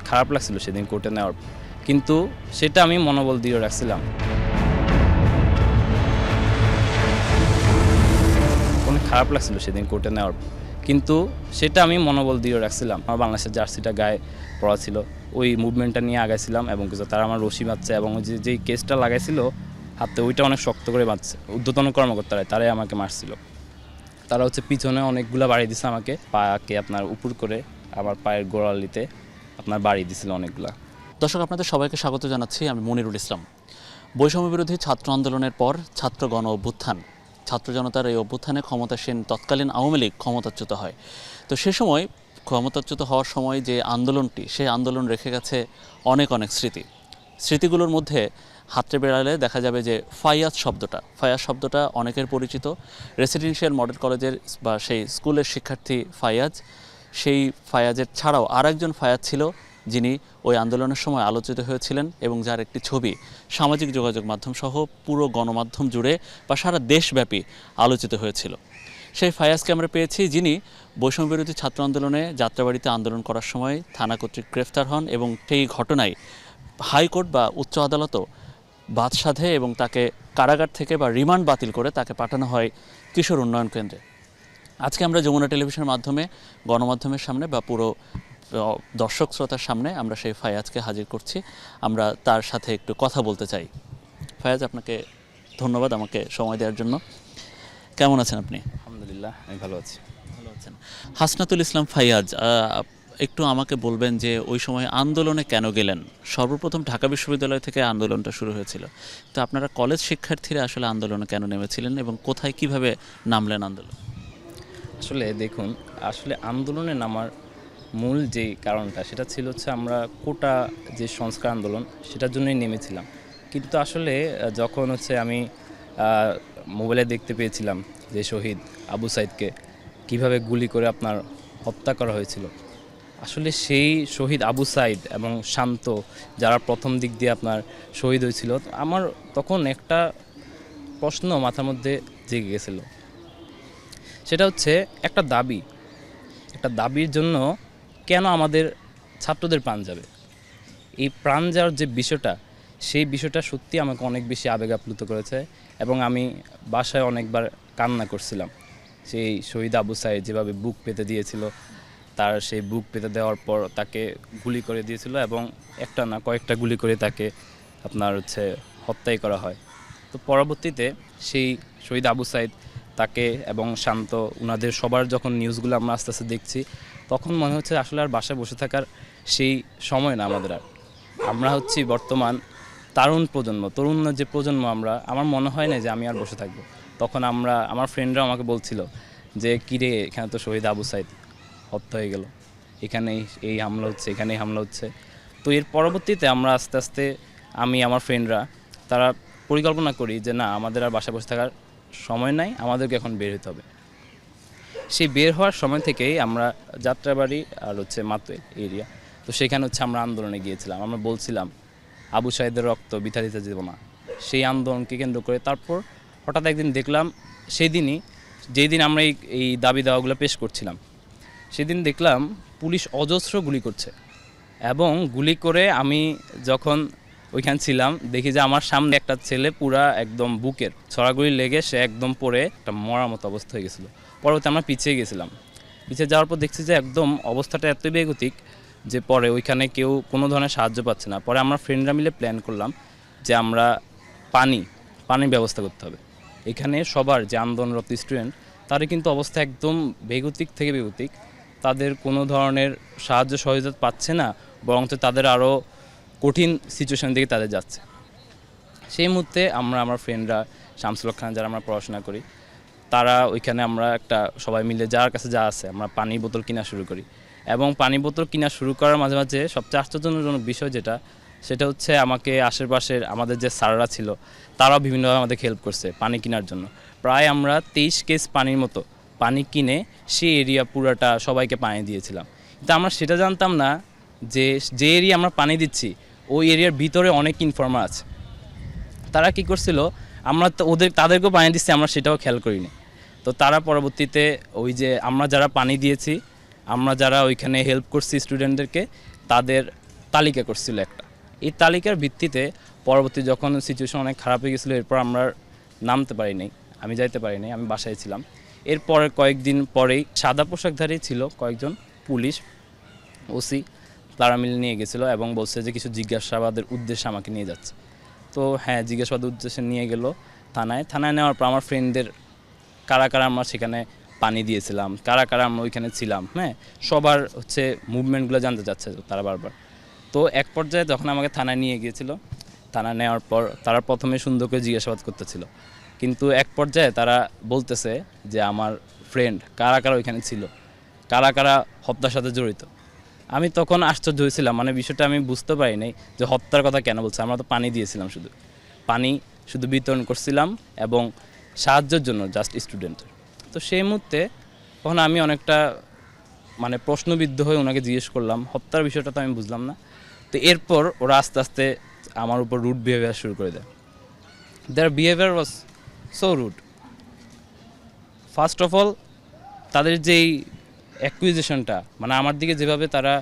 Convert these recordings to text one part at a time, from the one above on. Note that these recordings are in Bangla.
খারাপ লাগছিল সেদিন কোর্টে নেওয়ার, কিন্তু সেটা আমি মনোবল দৃঢ় রাখছিলাম। অনেক খারাপ লাগছিল সেদিন কোর্টে নেওয়ার, কিন্তু সেটা আমি মনোবল দৃঢ় রাখছিলাম। আমার বাংলাদেশের জার্সিটা গায়ে পড়া ছিল, ওই মুভমেন্টটা নিয়ে আগাইছিলাম এবং কিছু তারা আমার রশি বাঁধছে এবং যেই কেসটা লাগাইছিল হাতে ওইটা অনেক শক্ত করে বাঁধছে। ঊর্ধ্বতন কর্মকর্তারা তারাই আমাকে মারছিল। তারা হচ্ছে পিছনে অনেকগুলো বাড়ি দিছে আমাকে, পাকে আপনার উপর করে আমার পায়ের গোড়ালিতে আপনার বাড়ি দিছিল অনেকগুলা। দর্শক, আপনাদের সবাইকে স্বাগত জানাচ্ছি। আমি মনিরুল ইসলাম। বৈষম্য বিরোধী ছাত্র আন্দোলনের পর ছাত্র গণ অভ্যুত্থান, ছাত্র জনতার এই অভ্যুত্থানে ক্ষমতাসীন তৎকালীন আওয়ামী লীগ ক্ষমতাচ্যুত হয়। তো সে সময় ক্ষমতাচ্যুত হওয়ার সময় যে আন্দোলনটি, সেই আন্দোলন রেখে গেছে অনেক স্মৃতিগুলোর মধ্যে হাতড়ে বেড়ালে দেখা যাবে যে ফাইয়াজ শব্দটা অনেকের পরিচিত। রেসিডেন্সিয়াল মডেল কলেজের বা সেই স্কুলের শিক্ষার্থী ফাইয়াজ, সেই ফাইয়াজের ছাড়াও আরেকজন ফাইয়াজ ছিল যিনি ওই আন্দোলনের সময় আলোচিত হয়েছিলেন এবং যার একটি ছবি সামাজিক যোগাযোগ মাধ্যম সহ পুরো গণমাধ্যম জুড়ে বা সারা দেশব্যাপী আলোচিত হয়েছিল। সেই ফাইয়াজকে আমরা পেয়েছি, যিনি বৈষম্য বিরোধী ছাত্র আন্দোলনে যাত্রাবাড়িতে আন্দোলন করার সময় থানা কর্তৃক গ্রেফতার হন এবং সেই ঘটনায় হাইকোর্ট বা উচ্চ আদালতও বাদ সাধে এবং তাকে কারাগার থেকে বা রিমান্ড বাতিল করে তাকে পাঠানো হয় কিশোর উন্নয়ন কেন্দ্রে। আজকে আমরা যমুনা টেলিভিশনের মাধ্যমে গণমাধ্যমের সামনে বা পুরো দর্শক শ্রোতার সামনে আমরা সেই ফায়াজকে হাজির করছি। আমরা তার সাথে একটু কথা বলতে চাই। ফায়াজ, আপনাকে ধন্যবাদ আমাকে সময় দেওয়ার জন্য। কেমন আছেন আপনি? আলহামদুলিল্লাহ, আমি ভালো আছি। ভালো আছেন। হাসনাতুল ইসলাম ফাইয়াজ, একটু আমাকে বলবেন যে ওই সময় আন্দোলনে কেন গেলেন? সর্বপ্রথম ঢাকা বিশ্ববিদ্যালয় থেকে আন্দোলনটা শুরু হয়েছিল, তো আপনারা কলেজ শিক্ষার্থীরা আসলে আন্দোলনে কেন নেমেছিলেন এবং কোথায় কিভাবে নামলেন আন্দোলন? আসলে দেখুন, আসলে আন্দোলনে নামার মূল যে কারণটা সেটা ছিল হচ্ছে আমরা কোটা যে সংস্কার আন্দোলন সেটার জন্যই নেমেছিলাম। কিন্তু আসলে যখন হচ্ছে আমি মোবাইলে দেখতে পেয়েছিলাম যে শহীদ আবু সাইদকে কিভাবে গুলি করে আপনার হত্যা করা হয়েছিল, আসলে সেই শহীদ আবু সাইদ এবং শান্ত যারা প্রথম দিক দিয়ে আপনার শহীদ হয়েছিল, আমার তখন একটা প্রশ্ন মাথার মধ্যে জেগে গেছিল। সেটা হচ্ছে একটা দাবির জন্য কেন আমাদের ছাত্রদের প্রাণ যাবে? এই প্রাণ যাওয়ার যে বিষয়টা, সেই বিষয়টা সত্যি আমাকে অনেক বেশি আবেগ আপ্লুত করেছে এবং আমি বাসায় অনেকবার কান্না করছিলাম। সেই শহীদ আবু সাইদ যেভাবে বুক পেতে দিয়েছিল, তার সেই বুক পেতে দেওয়ার পর তাকে গুলি করে দিয়েছিল এবং একটা না কয়েকটা গুলি করে তাকে আপনার হচ্ছে হত্যাই করা হয়। তো পরবর্তীতে সেই শহীদ আবু সাইদ তাকে এবং শান্ত ওনাদের সবার যখন নিউজগুলো আমরা আস্তে আস্তে দেখছি, তখন মনে হচ্ছে আসলে আর বাসায় বসে থাকার সেই সময় না আমাদের আর। আমরা হচ্ছি বর্তমান তরুণ যে প্রজন্ম, আমার মনে হয় না যে আমি আর বসে থাকবো। তখন আমার ফ্রেন্ডরা আমাকে বলছিল যে কিরে, এখানে তো শহীদ আবু সাইদ হত্যা হয়ে গেল, এখানেই এই হামলা হচ্ছে, এখানেই হামলা হচ্ছে। তো এর পরবর্তীতে আমরা আস্তে আস্তে আমার ফ্রেন্ডরা তারা পরিকল্পনা করি যে না, আমাদের আর বাসায় বসে থাকার সময় নাই, আমাদেরকে এখন বের হতে হবে। সেই বের হওয়ার সময় থেকেই আমরা যাত্রাবাড়ি আর হচ্ছে মাতুয়াইল এরিয়া, তো সেখানে হচ্ছে আমরা আন্দোলনে গিয়েছিলাম। আমরা বলছিলাম আবু সাইদের রক্ত বৃথা দিতে দেব না, সেই আন্দোলনকে কেন্দ্র করে। তারপর হঠাৎ একদিন দেখলাম, যেই দিন আমরা এই দাবি দাওয়াগুলো পেশ করছিলাম, সেদিন দেখলাম পুলিশ অজস্র গুলি করছে এবং গুলি করে আমি যখন ওইখানে ছিলাম দেখি যে আমার সামনে একটা ছেলে পুরা একদম বুকের ছড়াগুলি লেগে সে একদম পড়ে একটা মরার মতো অবস্থা হয়ে গেছিলো। পরবর্তী আমরা পিছিয়ে গেছিলাম, পিছিয়ে যাওয়ার পর দেখছি যে একদম অবস্থাটা এতই বেগতিক যে পরে ওইখানে কেউ কোনো ধরনের সাহায্য পাচ্ছে না। পরে আমরা ফ্রেন্ডরা মিলে প্ল্যান করলাম যে আমরা পানির ব্যবস্থা করতে হবে। এখানে সবার যে আন্দোলনরত স্টুডেন্ট, তাদের কিন্তু অবস্থা একদম বেগতিক থেকে বেগতিক, তাদের কোনো ধরনের সাহায্য সহযোগিতা পাচ্ছে না, বরঞ্চ তাদের আরও কঠিন সিচুয়েশন দিকে তাদের যাচ্ছে। সেই মুহূর্তে আমার ফ্রেন্ডরা শামসুল খান, যারা আমরা পড়াশোনা করি, তারা ওইখানে আমরা একটা সবাই মিলে যার কাছে যা আছে আমরা পানির বোতল কিনা শুরু করি। এবং পানির বোতল কিনা শুরু করার মাঝে মাঝে সবচেয়ে আশ্চর্যজনক বিষয় সেটা হচ্ছে আমাকে আশেপাশের আমাদের যে স্যাররা ছিল তারাও বিভিন্নভাবে আমাদের হেল্প করছে পানি কেনার জন্য। প্রায় আমরা 23 কেস পানির মতো পানি কিনে সেই এরিয়া পুরাটা সবাইকে পানি দিয়েছিলাম। কিন্তু আমরা সেটা জানতাম না যে এরিয়া আমরা পানি দিচ্ছি ওই এরিয়ার ভিতরে অনেক ইনফর্মার আছে। তারা কি করছিল, আমরা তো তাদেরকেও পানি দিচ্ছি, আমরা সেটাও খেয়াল করিনি। তো তারা পরবর্তীতে ওই যে আমরা যারা পানি দিয়েছি, আমরা যারা ওইখানে হেল্প করছি স্টুডেন্টদেরকে, তাদের তালিকা করছিল একটা। এই তালিকার ভিত্তিতে পরবর্তী যখন সিচুয়েশন অনেক খারাপ হয়ে গেছিলো, এরপর আমরা নামতে পারি নাই, আমি যাইতে পারি নাই, আমি বাসায় ছিলাম। এরপর কয়েকদিন পরেই সাদা পোশাকধারী ছিল কয়েকজন পুলিশ ওসি, তারা মিলে নিয়ে গেছিলো এবং বলছে যে কিছু জিজ্ঞাসাবাদের উদ্দেশ্যে আমাকে নিয়ে যাচ্ছে। তো হ্যাঁ, জিজ্ঞাসাবাদের উদ্দেশ্যে নিয়ে গেল থানায় নেওয়ার পর আমার ফ্রেন্ডদের কারা কারা আমরা সেখানে পানি দিয়েছিলাম, কারা কারা আমরা ওইখানে ছিলাম, হ্যাঁ, সবার হচ্ছে মুভমেন্টগুলো জানতে চাচ্ছে তারা বারবার। তো এক পর্যায়ে যখন আমাকে থানায় নিয়ে গিয়েছিল, থানায় নেওয়ার পর তারা প্রথমে সুন্দর করে জিজ্ঞাসাবাদ করতেছিল, কিন্তু এক পর্যায়ে তারা বলতেছে যে আমার ফ্রেন্ড কারা কারা ওইখানে ছিল, কারা কারা হত্যার সাথে জড়িত। আমি তখন আশ্চর্য হয়েছিলাম, মানে বিষয়টা আমি বুঝতে পারি নাই যে হত্যার কথা কেন বলছে। আমরা তো পানি দিয়েছিলাম, পানি শুধু বিতরণ করছিলাম এবং সাহায্যের জন্য জাস্ট স্টুডেন্ট। তো সেই মুহূর্তে তখন আমি অনেকটা মানে প্রশ্নবিদ্ধ হয়ে ওনাকে জিজ্ঞেস করলাম, হত্যার বিষয়টা তো আমি বুঝলাম না। তো এরপর ওরা আস্তে আস্তে আমার উপর রুড বিহেভিয়ার শুরু করে দেয়। Their behaviour was so rude. First of all তাদের যেই অ্যাকুইজিশনটা, মানে আমার দিকে যেভাবে তারা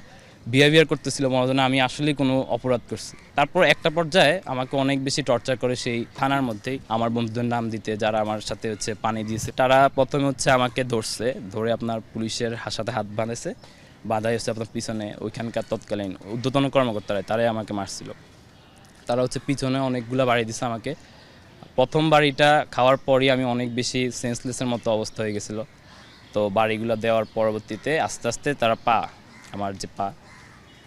বিহেভিয়ার করতেছিল মনে হয় না আমি আসলেই কোনো অপরাধ করছি। তারপর একটা পর্যায়ে আমাকে অনেক বেশি টর্চার করে সেই থানার মধ্যেই, আমার বন্ধুদের নাম দিতে যারা আমার সাথে হচ্ছে পানি দিয়েছে। তারা প্রথমে হচ্ছে আমাকে ধরছে, ধরে আপনার পুলিশের সাথে হাত বাঁধেছে, বাঁধাই হচ্ছে আপনার পিছনে ওইখানকার তৎকালীন ঊর্ধ্বতন কর্মকর্তারা তারাই আমাকে মারছিল। তারা হচ্ছে পিছনে অনেকগুলো বাড়ি দিছে আমাকে। প্রথম বাড়িটা খাওয়ার পরই আমি অনেক বেশি সেন্সলেসের মতো অবস্থা হয়ে গেছিলো। তো বাড়িগুলো দেওয়ার পরবর্তীতে আস্তে আস্তে তারা আমার যে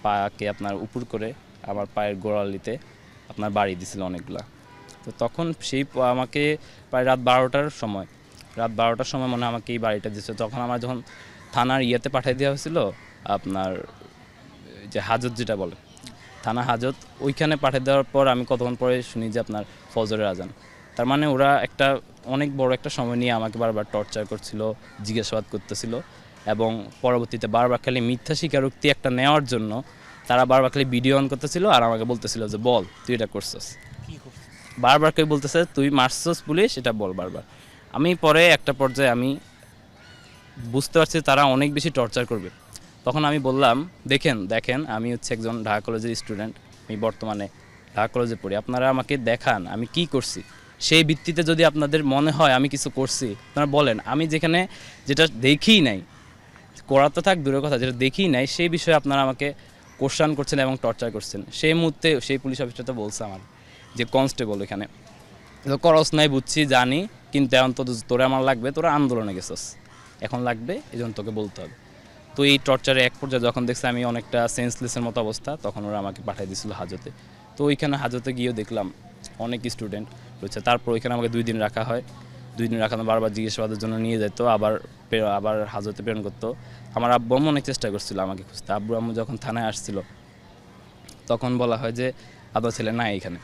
পাকে আপনার উপর করে আমার পায়ের গোড়ালিতে আপনার বাড়ি দিছিল অনেকগুলা। তো তখন সেই আমাকে প্রায় রাত 12টার সময় মনে হয় আমাকে এই বাড়িটা দিচ্ছে। তখন আমার যখন থানার ইয়েতে পাঠিয়ে দেওয়া হয়েছিল আপনার যে হাজত যেটা বলে থানা হাজত, ওইখানে পাঠিয়ে দেওয়ার পর আমি কতক্ষণ পরে শুনি যে আপনার ফজরের আজান। তার মানে ওরা একটা অনেক বড় একটা সময় নিয়ে আমাকে বারবার টর্চার করছিল, জিজ্ঞাসাবাদ করতেছিল এবং পরবর্তীতে বারবার খালি মিথ্যা স্বীকারোক্তি একটা নেওয়ার জন্য তারা বারবার খালি ভিডিও অন করতেছিল আর আমাকে বলতেছিল যে বল তুই এটা করছস, বারবার কেউ বলতেছে তুই মারছস পুলিশ, এটা বল বারবার। আমি পরে একটা পর্যায়ে আমি বুঝতে পারছি তারা অনেক বেশি টর্চার করবে। তখন আমি বললাম দেখেন আমি হচ্ছে একজন ঢাকা কলেজের স্টুডেন্ট, আমি বর্তমানে ঢাকা কলেজে পড়ি, আপনারা আমাকে দেখান আমি কি করছি, সেই ভিত্তিতে যদি আপনাদের মনে হয় আমি কিছু করছি আপনারা বলেন। আমি যেটা দেখিই নাই, করা তো থাক দূরের কথা, যেটা দেখিই নাই সেই বিষয়ে আপনারা আমাকে কোশ্চেন করছেন এবং টর্চার করছেন। সেই মুহূর্তে সেই পুলিশ অফিসারটা বলছে আমার যে কনস্টেবল এখানে করস নাই বুঝছি জানি, কিন্তু এখন তো তোরা আমার লাগবে, তোরা আন্দোলনে গেছস, এখন লাগবে এই জন্য তোকে বলতে হবে। তো এই টর্চারে এক পর্যায়ে যখন দেখছে আমি অনেকটা সেন্সলেসের মতো অবস্থা, তখন ওরা আমাকে পাঠিয়ে দিয়েছিল হাজতে। তো ওইখানে হাজতে গিয়েও দেখলাম অনেক স্টুডেন্ট রয়েছে। তারপর ওইখানে আমাকে 2 দিন রাখা হয়, 2 দিন রাখানো বারবার জিজ্ঞাসাবাদের জন্য নিয়ে যেত, আবার হাজতে প্রেরণ করতো। আমার আব্বু আম্মু অনেক চেষ্টা করছিল আমাকে খুঁজতে। আব্বু আম্মু যখন থানায় আসছিল তখন বলা হয় যে আপনার ছেলে নাই এখানে।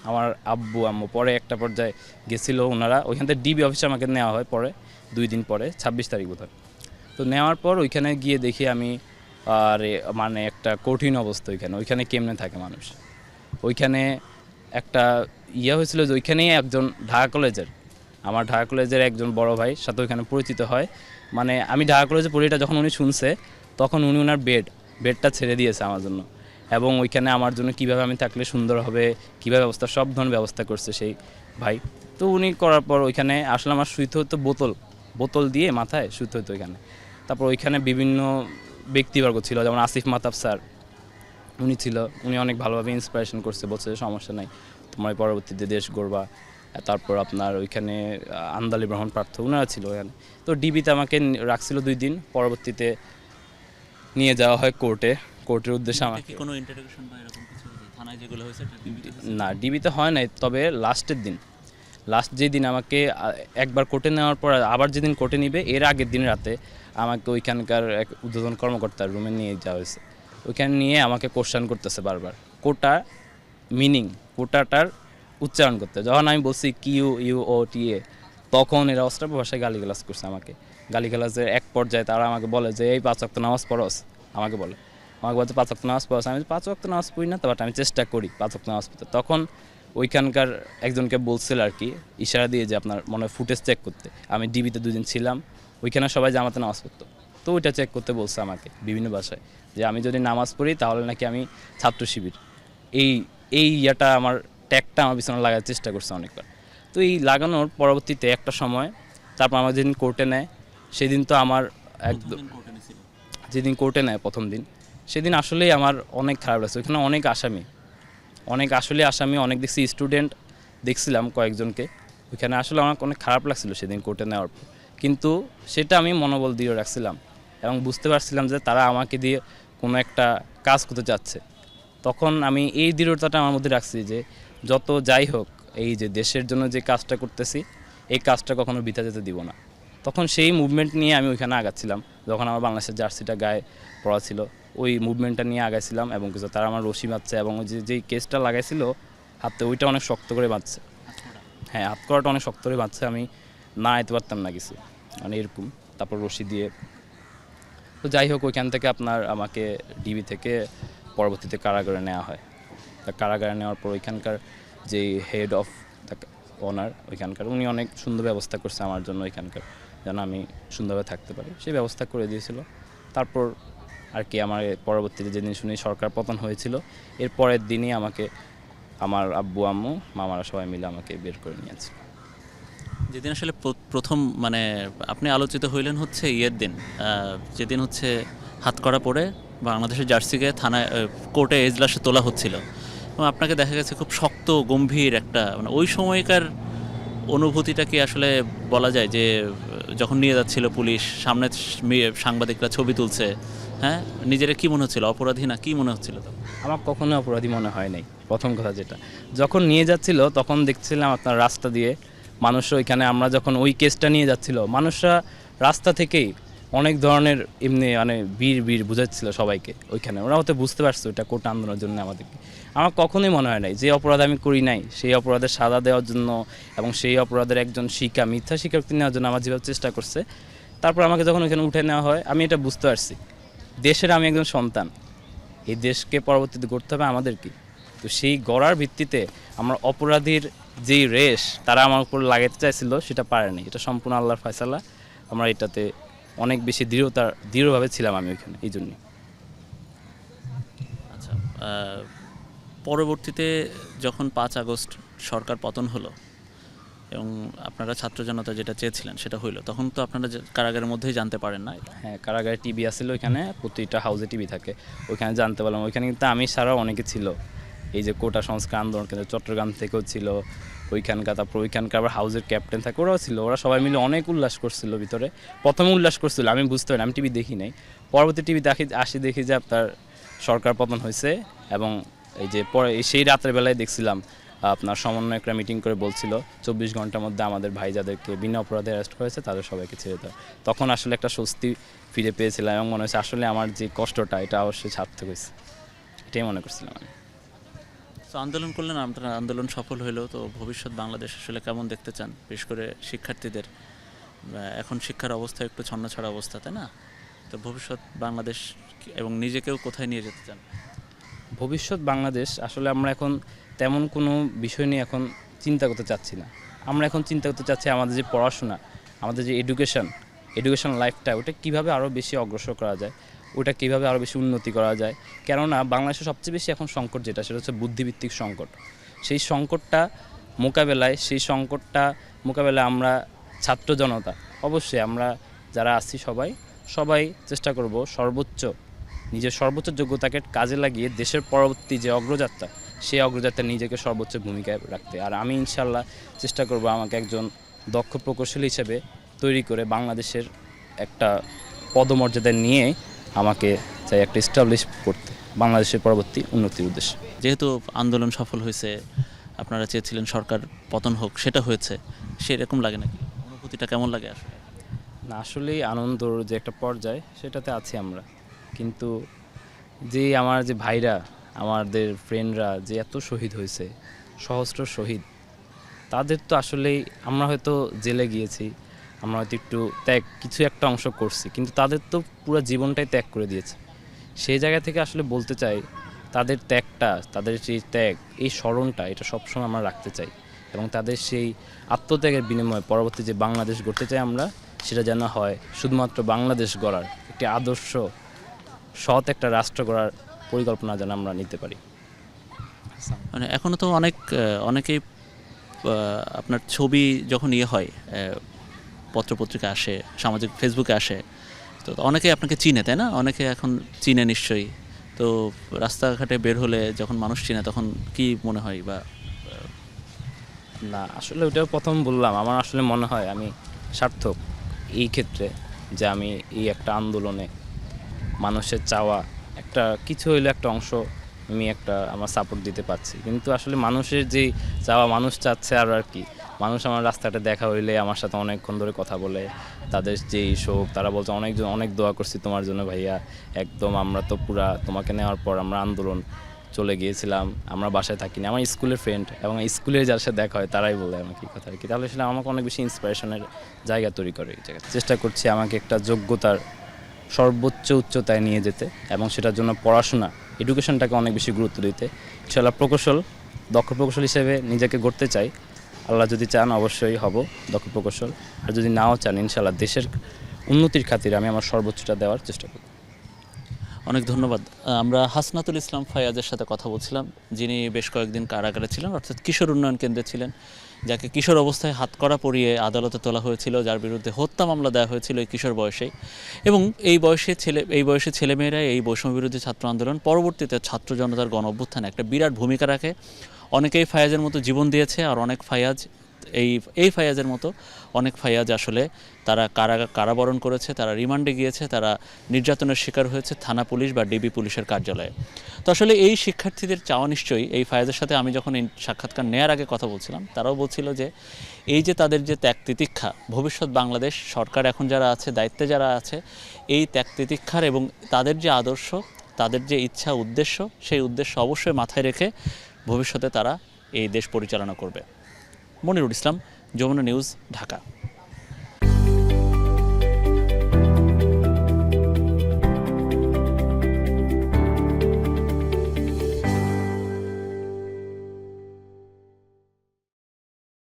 আমার আব্বু আম্মু পরে একটা পর্যায়ে গেছিলো ওনারা, ওইখান থেকে ডিবি অফিসে আমাকে নেওয়া হয় পরে 2 দিন পরে, 26 তারিখ বোধহয়। তো নেওয়ার পর ওইখানে গিয়ে দেখি আমি মানে একটা কঠিন অবস্থা। ওইখানে কেমনে থাকে মানুষ, ওইখানে একটা হয়েছিল যে ওইখানেই একজন আমার ঢাকা কলেজের একজন বড় ভাই সাথে ওইখানে পরিচিত হয়। মানে আমি ঢাকা কলেজে পড়িটা যখন উনি শুনছে তখন উনি ওনার বেডটা ছেড়ে দিয়েছে আমার জন্য, এবং ওইখানে আমার জন্য কীভাবে আমি থাকলে সুন্দর হবে, কীভাবে ব্যবস্থা, সব ধরনের ব্যবস্থা করছে সেই ভাই। তো উনি করার পর ওইখানে আসলে আমার শুইতে হতো বোতল দিয়ে মাথায় শুতে হতো ওইখানে। তারপর ওইখানে বিভিন্ন ব্যক্তিবর্গ ছিল, যেমন আসিফ মাহতাব স্যার, উনি অনেক ভালোভাবে ইন্সপিরেশন করছে, বলছে সমস্যা নাই তোমার পরবর্তীতে দেশ গড়বা। তারপর আপনার ওইখানে আন্দালি ব্রাহ্মণ প্রার্থ ওনারা ছিল ওখানে। তো ডিবিতে আমাকে রাখছিল 2 দিন, পরবর্তীতে নিয়ে যাওয়া হয় কোর্টের উদ্দেশ্যে। আমাকে কোনো ইন্টারোগেশন বা এরকম কিছু থানায় যেগুলো হয়েছে না, ডিবিতে হয় নাই, তবে লাস্ট যেদিন আমাকে একবার কোর্টে নেওয়ার পর আবার যেদিন কোর্টে নিবে এর আগের দিন রাতে আমাকে ওইখানকার এক ঊর্ধ্বতন কর্মকর্তার রুমে নিয়ে যাওয়া হয়েছে। ওইখানে নিয়ে আমাকে কোশ্চেন করতেছে বারবার কোটাটার উচ্চারণ করতে। যখন আমি বলছি QUOTA তখন এরা অস্ত্র ভাষায় গালিগালাজ করছে আমাকে। গালিগালাজের এক পর্যায়ে তারা আমাকে বলে যে এই 5 ওয়াক্ত নামাজ পড়স, আমাকে বলছে 5 ওয়াক্ত নামাজ পড়স। আমি 5 ওয়াক্ত নামাজ পড়ি না, বাট আমি চেষ্টা করি 5 ওয়াক্ত নামাজ পড়তে। তখন ওইখানকার একজনকে বলছিল আর কি ইশারা দিয়ে যে আপনার মনে ফুটেজ চেক করতে। আমি ডিবিতে 2 দিন ছিলাম, ওইখানে সবাই জামাতে নামাজ পড়তো, তো ওইটা চেক করতে বলছে আমাকে বিভিন্ন ভাষায়। যে আমি যদি নামাজ পড়ি তাহলে নাকি আমি ছাত্র শিবির, এই এই ইয়াটা আমার ট্যাগটা আমার পিছনে লাগার চেষ্টা করছে অনেকবার। তো এই লাগানোর পরবর্তীতে একটা সময় তারপর আমার যেদিন কোর্টে নেয় সেদিন তো আমার একদম, যেদিন কোর্টে নেয় প্রথম দিন সেদিন আসলেই আমার অনেক খারাপ লাগছে। ওইখানে অনেক আসামি অনেক দেখছি, স্টুডেন্ট দেখছিলাম কয়েকজনকে ওইখানে। আসলে আমার অনেক খারাপ লাগছিল সেদিন কোর্টে নেওয়ার পর, কিন্তু সেটা আমি মনোবল দিয়ে রাখছিলাম এবং বুঝতে পারছিলাম যে তারা আমাকে দিয়ে কোনো একটা কাজ করতে চাচ্ছে। তখন আমি এই দৃঢ়তাটা আমার মধ্যে রাখছি যে যত যাই হোক এই যে দেশের জন্য যে কাজটা করতেছি এই কাজটা কখনো বৃথা যেতে দিব না। তখন সেই মুভমেন্ট নিয়ে আমি ওইখানে আগাচ্ছিলাম। যখন আমার বাংলাদেশের জার্সিটা গায়ে পড়া ছিল ওই মুভমেন্টটা নিয়ে আগাইছিলাম এবং কিছু তারা আমার রশি বাঁধছে এবং ওই যেই কেসটা লাগাইছিল হাতে ওইটা অনেক শক্ত করে বাঁধছে। হ্যাঁ, হাত করাটা অনেক শক্ত করে বাঁধছে, আমি না আইতে পারতাম না কিছু, মানে এরকম। তারপর রশি দিয়ে, তো যাই হোক ওইখান থেকে আপনার আমাকে ডিবি থেকে পরবর্তীতে কারাগারে নেওয়া হয়। তা কারাগারে নেওয়ার পর ওইখানকার যেই হেড অফ দ্য অনার ওইখানকার উনি অনেক সুন্দর ব্যবস্থা করছে আমার জন্য, ওইখানকার যেন আমি সুন্দরভাবে থাকতে পারি সেই ব্যবস্থা করে দিয়েছিল। তারপর আর কি আমার পরবর্তীতে যেদিন শুনি সরকার পতন হয়েছিল এর পরের দিনই আমাকে আমার আব্বু আম্মু মামারা সবাই মিলে আমাকে বের করে নিয়েছিল। যেদিন আসলে প্রথম মানে আপনি আলোচিত হইলেন হচ্ছে ইয়ের দিন, যেদিন হচ্ছে হাতকড়া পরে বাংলাদেশের জার্সিকে থানায় কোর্টে এজলাসে তোলা হচ্ছিল এবং আপনাকে দেখা গেছে খুব শক্ত গম্ভীর একটা, মানে ওই সময়কার অনুভূতিটা কি আসলে বলা যায় যে যখন নিয়ে যাচ্ছিল পুলিশ, সামনে সাংবাদিকরা ছবি তুলছে, হ্যাঁ, নিজের কি মনে হচ্ছিল, অপরাধী না কি মনে হচ্ছিল? তো আমার কখনোই অপরাধী মনে হয় নাই। প্রথম কথা যেটা, যখন নিয়ে যাচ্ছিল তখন দেখছিলাম আপনার রাস্তা দিয়ে মানুষ, ওইখানে আমরা যখন ওই কেসটা নিয়ে যাচ্ছিল মানুষরা রাস্তা থেকেই অনেক ধরনের এমনি মানে বীর বুঝাচ্ছিল সবাইকে ওইখানে। ওরা হয়তো বুঝতে পারছে ওইটা কোর্ট আন্দোলনের জন্য আমাদেরকে। আমার কখনোই মনে হয় নাই যে অপরাধ আমি করি নাই সেই অপরাধের সাজা দেওয়ার জন্য এবং সেই অপরাধের একজন মিথ্যা স্বীকারোক্তি নেওয়ার জন্য আমার যেভাবে চেষ্টা করছে। তারপর আমাকে যখন ওইখানে উঠে নেওয়া হয় আমি এটা বুঝতে পারছি দেশের আমি একজন সন্তান, এই দেশকে পরবর্তীতে গড়তে হবে আমাদেরকে। তো সেই গড়ার ভিত্তিতে আমার অপরাধীর যেই রেশ তারা আমার উপর লাগাতে চাইছিল সেটা পারেনি, এটা সম্পূর্ণ আল্লাহর ফয়সালা। আমরা এটাতে অনেক বেশি দৃঢ়ভাবে ছিলাম আমি ওইখানে, এই জন্যই। আচ্ছা, পরবর্তীতে যখন 5 আগস্ট সরকার পতন হলো এবং আপনারা ছাত্র জনতা যেটা চেয়েছিলেন সেটা হইলো, তখন তো আপনারা কারাগারের মধ্যেই জানতে পারেন না? হ্যাঁ, কারাগারে টিভি আসছিল, ওইখানে প্রতিটা হাউসে টিভি থাকে, ওইখানে জানতে পারলাম। ওইখানে কিন্তু আমি ছাড়াও অনেকে ছিল, এই যে কোটা সংস্কার আন্দোলন কেন্দ্র চট্টগ্রাম থেকেও ছিল ওইখানকার, তারপর ওইখানকার আবার হাউসের ক্যাপ্টেন থাকে ওরাও ছিল। ওরা সবাই মিলে অনেক উল্লাস করছিল ভিতরে, প্রথমে উল্লাস করছিল আমি বুঝতে পারি, আমি টিভি দেখি নাই। পরবর্তী টিভি দেখি যে আপনার সরকার পতন হয়েছে এবং এই যে পরে সেই রাতের বেলায় দেখছিলাম আপনার সমন্বয়করা মিটিং করে বলছিল 24 ঘন্টার মধ্যে আমাদের ভাই যাদেরকে বিনা অপরাধে অ্যারেস্ট করেছে তাদের সবাইকে ছেড়ে দেওয়া। তখন আসলে একটা স্বস্তি ফিরে পেয়েছিলাম এবং মনে হচ্ছে আসলে আমার যে কষ্টটা এটা অবশ্যই সার্থক হয়েছে, এটাই মনে করছিলাম আমি। তো আন্দোলন করলেন, আপনার আন্দোলন সফল হলো, তো ভবিষ্যৎ বাংলাদেশ আসলে কেমন দেখতে চান? বিশেষ করে শিক্ষার্থীদের এখন শিক্ষার অবস্থা একটু ছন্নছাড়া অবস্থা, তাই না? তো ভবিষ্যৎ বাংলাদেশ এবং নিজেকেও কোথায় নিয়ে যেতে চান? ভবিষ্যৎ বাংলাদেশ আসলে আমরা এখন তেমন কোনো বিষয় নিয়ে এখন চিন্তা করতে চাচ্ছি না। আমরা এখন চিন্তা করতে চাচ্ছি আমাদের যে পড়াশোনা, আমাদের যে এডুকেশন লাইফটা ওটা কীভাবে আরও বেশি অগ্রসর করা যায়, ওটা কীভাবে আরও বেশি উন্নতি করা যায়। কেননা বাংলাদেশে সবচেয়ে বেশি এখন সংকট যেটা সেটা হচ্ছে বুদ্ধিভিত্তিক সংকট। সেই সংকটটা মোকাবেলায় আমরা ছাত্র জনতা অবশ্যই আমরা যারা আছি সবাই চেষ্টা করব নিজের সর্বোচ্চ যোগ্যতাকে কাজে লাগিয়ে দেশের পরবর্তী যে অগ্রযাত্রা সেই অগ্রযাত্রায় নিজেকে সর্বোচ্চ ভূমিকায় রাখতে। আর আমি ইনশাল্লাহ চেষ্টা করব আমাকে একজন দক্ষ প্রকৌশলী হিসেবে তৈরি করে বাংলাদেশের একটা পদমর্যাদা নিয়ে আমাকে চাই একটা এস্টাবলিশ করতে বাংলাদেশের পরবর্তী উন্নতির উদ্দেশ্যে। যেহেতু আন্দোলন সফল হয়েছে, আপনারা চেয়েছিলেন সরকার পতন হোক, সেটা হয়েছে, সেরকম লাগে নাকি? অনুভূতিটা কেমন লাগে আসলে? না, আসলেই আনন্দর যে একটা পর্যায় সেটাতে আছি আমরা, কিন্তু যে আমার যে ভাইরা আমাদের ফ্রেন্ডরা যে এত শহীদ হয়েছে, সহস্র শহীদ, তাদের তো আসলেই আমরা হয়তো জেলে গিয়েছি, আমরা হয়তো একটু কিছু একটা অংশ করছি, কিন্তু তাদের তো পুরো জীবনটাই ত্যাগ করে দিয়েছে। সেই জায়গা থেকে আসলে বলতে চাই তাদের তাদের সেই ত্যাগ, এই স্মরণটা এটা সবসময় আমরা রাখতে চাই এবং তাদের সেই আত্মত্যাগের বিনিময়ে পরবর্তী যে বাংলাদেশ গড়তে চাই আমরা, সেটা যেন হয় শুধুমাত্র বাংলাদেশ গড়ার একটি আদর্শ সৎ একটা রাষ্ট্র গড়ার পরিকল্পনা যেন আমরা নিতে পারি। মানে এখনও তো অনেকেই আপনার ছবি যখন হয় পত্রপত্রিকা আসে, সামাজিক ফেসবুকে আসে, তো অনেকেই আপনাকে চিনে, তাই না? অনেকে এখন চিনে নিশ্চয়ই। তো রাস্তাঘাটে বের হলে যখন মানুষ চিনে তখন কি মনে হয়? বা না, আসলে ওইটাও প্রথম বললাম, আমার আসলে মনে হয় আমি সার্থক এই ক্ষেত্রে, যে আমি এই একটা আন্দোলনে মানুষের চাওয়া একটা কিছু হইলে একটা অংশ আমি একটা আমার সাপোর্ট দিতে পারছি। কিন্তু আসলে মানুষের যেই চাওয়া, মানুষ চাচ্ছে আর কি, মানুষ আমার রাস্তাটা দেখা হইলে আমার সাথে অনেকক্ষণ ধরে কথা বলে, তাদের যেই শোক, তারা বলছে অনেকজন অনেক দোয়া করছি তোমার জন্য ভাইয়া, একদম আমরা তো পুরা তোমাকে নেওয়ার পর আমরা আন্দোলন চলে গিয়েছিলাম, আমরা বাসায় থাকিনি। আমার স্কুলের ফ্রেন্ড এবং স্কুলে যার সাথে দেখা হয় তারাই বলে আমাকে এই কথা আর কি। তাহলে সেটা আমাকে অনেক বেশি ইন্সপিরেশনের জায়গা তৈরি করে এই জায়গায়। চেষ্টা করছি আমাকে একটা যোগ্যতার সর্বোচ্চ উচ্চতায় নিয়ে যেতে, এবং সেটার জন্য পড়াশোনা, এডুকেশনটাকে অনেক বেশি গুরুত্ব দিতে। ইনশাআল্লাহ দক্ষ প্রকৌশল হিসেবে নিজেকে গড়তে চাই। আল্লাহ যদি চান অবশ্যই হব দক্ষ প্রকৌশল, আর যদি নাও চান ইনশাআল্লাহ দেশের উন্নতির খাতিরে আমি আমার সর্বোচ্চটা দেওয়ার চেষ্টা করব। অনেক ধন্যবাদ। আমরা হাসনাতুল ইসলাম ফায়াজের সাথে কথা বলছিলাম, যিনি বেশ কয়েকদিন কারাগারে ছিলেন, অর্থাৎ কিশোর উন্নয়ন কেন্দ্রে ছিলেন, যাকে কিশোর অবস্থায় হাতকড়া পরিয়ে আদালতে তোলা হয়েছিল, যার বিরুদ্ধে হত্যা মামলা দেওয়া হয়েছিল এই কিশোর বয়সেই। এবং এই বয়সে ছেলেমেয়েরা এই বৈষম্যবিরোধী ছাত্র আন্দোলন, পরবর্তীতে ছাত্র জনতার গণ অভ্যুত্থানে একটা বিরাট ভূমিকা রাখে। অনেকেই ফায়াজের মতো জীবন দিয়েছে, আর অনেক ফায়াজ এই ফায়াজের মতো অনেক ফায়াজ আসলে তারা কারাবরণ করেছে, তারা রিমান্ডে গিয়েছে, তারা নির্যাতনের শিকার হয়েছে থানা পুলিশ বা ডিবি পুলিশের কার্যালয়ে। তো আসলে এই শিক্ষার্থীদের চাওয়া নিশ্চয়ই, এই ফায়াজের সাথে আমি যখন এই সাক্ষাৎকার নেওয়ার আগে কথা বলছিলাম, তারাও বলছিল যে এই যে তাদের যে ত্যাগ তিতিক্ষা, ভবিষ্যৎ বাংলাদেশ সরকার এখন যারা আছে, দায়িত্বে যারা আছে, এই ত্যাগ তিতিক্ষার এবং তাদের যে আদর্শ, তাদের যে ইচ্ছা উদ্দেশ্য, সেই উদ্দেশ্য অবশ্যই মাথায় রেখে ভবিষ্যতে তারা এই দেশ পরিচালনা করবে। মনিরুল ইসলাম, যমুনা নিউজ, ঢাকা।